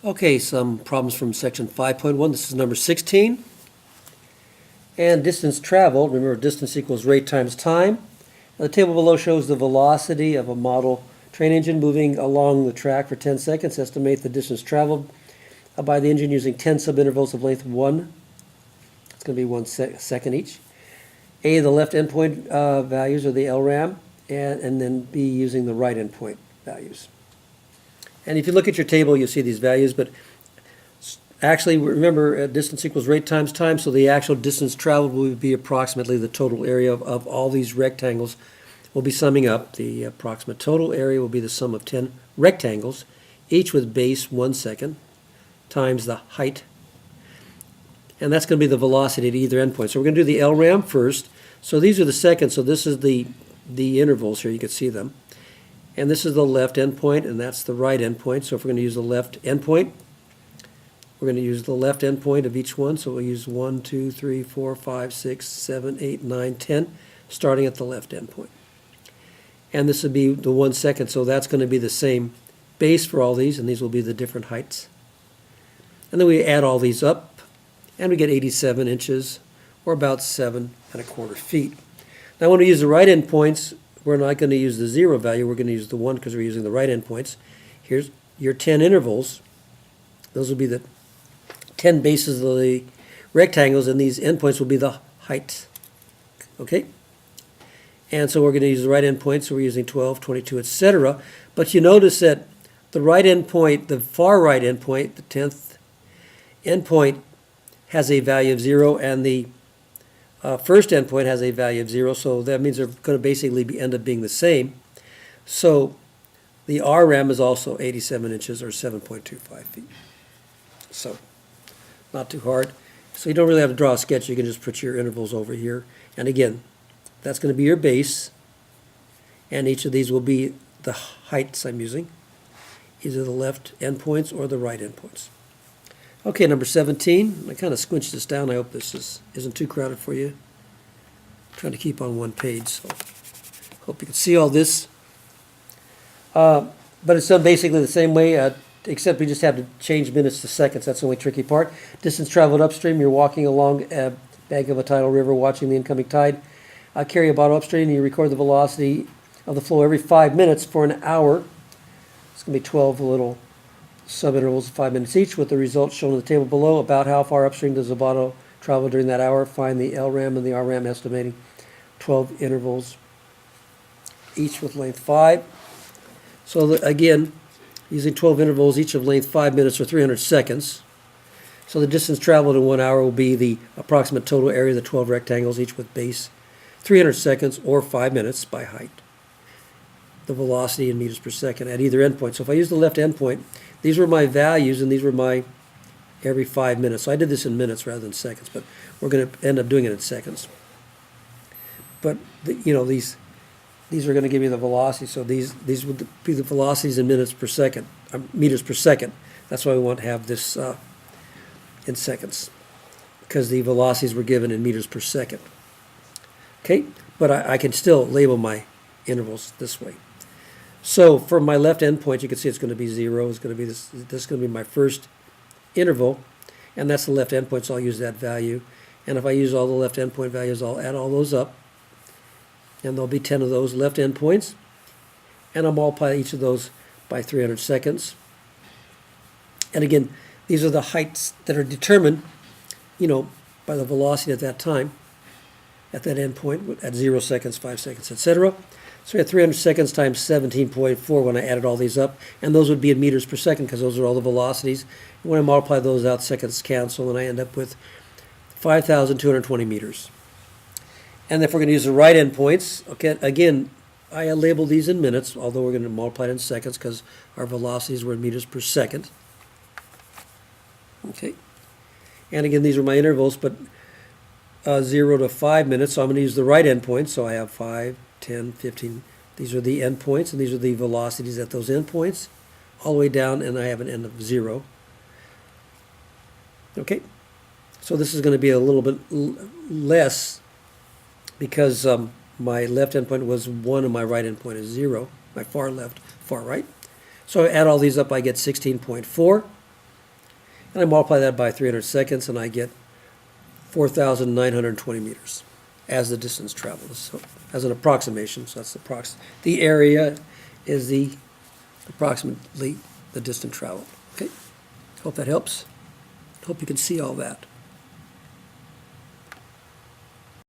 Okay, some problems from section 5.1. This is number 16. And distance traveled, remember distance equals rate times time. The table below shows the velocity of a model train engine moving along the track for 10 seconds. Estimate the distance traveled by the engine using 10 subintervals of length 1. It's going to be 1 second each. A, the left endpoint values are the LRAM, and then B, using the right endpoint values. And if you look at your table, you'll see these values, but actually, remember, distance equals rate times time, so the actual distance traveled will be approximately the total area of all these rectangles. We'll be summing up. The approximate total area will be the sum of 10 rectangles, each with base 1 second, times the height. And that's going to be the velocity at either endpoint. So we're going to do the LRAM first. So these are the seconds, so this is the intervals here, you can see them. And this is the left endpoint, and that's the right endpoint. So if we're going to use the left endpoint, we're going to use the left endpoint of each one. So we'll use 1, 2, 3, 4, 5, 6, 7, 8, 9, 10, starting at the left endpoint. And this would be the 1 second, so that's going to be the same base for all these, and these will be the different heights. And then we add all these up, and we get 87 inches, or about 7¼ feet. Now when we use the right endpoints, we're not going to use the 0 value, we're going to use the 1 because we're using the right endpoints. Here's your 10 intervals. Those will be the 10 bases of the rectangles, and these endpoints will be the heights. Okay? And so we're going to use the right endpoint, so we're using 12, 22, etc. But you notice that the right endpoint, the far right endpoint, the 10th endpoint, has a value of 0, and the first endpoint has a value of 0, so that means they're going to basically end up being the same. So the RRAM is also 87 inches, or 7.25 feet. So not too hard. So you don't really have to draw a sketch. You can just put your intervals over here. And again, that's going to be your base. And each of these will be the heights I'm using, either the left endpoints or the right endpoints. Okay, number 17. I kind of squinched this down. I hope this isn't too crowded for you. I'm trying to keep on one page, so hope you can see all this. But it's done basically the same way, except we just have to change minutes to seconds. That's the only tricky part. Distance traveled upstream, you're walking along a bank of a tidal river watching the incoming tide. Carry a bottle upstream, you record the velocity of the flow every 5 minutes for an hour. It's going to be 12 little subintervals of 5 minutes each, with the results shown in the table below. About how far upstream does the bottle travel during that hour? Find the LRAM and the RRAM, estimating 12 intervals, each with length 5. So again, using 12 intervals, each of length 5 minutes or 300 seconds. So the distance traveled in 1 hour will be the approximate total area of the 12 rectangles, each with base 300 seconds or 5 minutes by height. The velocity in meters per second at either endpoint. So if I use the left endpoint, these were my values, and these were my every 5 minutes. So I did this in minutes rather than seconds, but we're going to end up doing it in seconds. But these are going to give me the velocity. So these would be the velocities in minutes per second, meters per second. That's why we want to have this in seconds, because the velocities were given in meters per second. Okay, but I can still label my intervals this way. So for my left endpoint, you can see it's going to be 0. It's going to be this is going to be my first interval, and that's the left endpoint, so I'll use that value. And if I use all the left endpoint values, I'll add all those up, and there'll be 10 of those left endpoints, and I'll multiply each of those by 300 seconds. And again, these are the heights that are determined, by the velocity at that time, at that endpoint, at 0 seconds, 5 seconds, etc. So we have 300 seconds times 17.4 when I added all these up, and those would be in meters per second because those are all the velocities. And when I multiply those out, seconds cancel, and I end up with 5,220 meters. And if we're going to use the right endpoints, okay, again, I labeled these in minutes, although we're going to multiply it in seconds because our velocities were in meters per second. Okay. And again, these are my intervals, but 0 to 5 minutes, so I'm going to use the right endpoint. So I have 5, 10, 15. These are the endpoints, and these are the velocities at those endpoints, all the way down, and I have an end of 0. Okay. So this is going to be a little bit less because my left endpoint was 1 and my right endpoint is 0. My far left, far right. So I add all these up, I get 16.4. And I multiply that by 300 seconds, and I get 4,920 meters as the distance traveled. So, as an approximation, so that's the area is approximately the distance traveled. Okay, hope that helps. Hope you can see all that.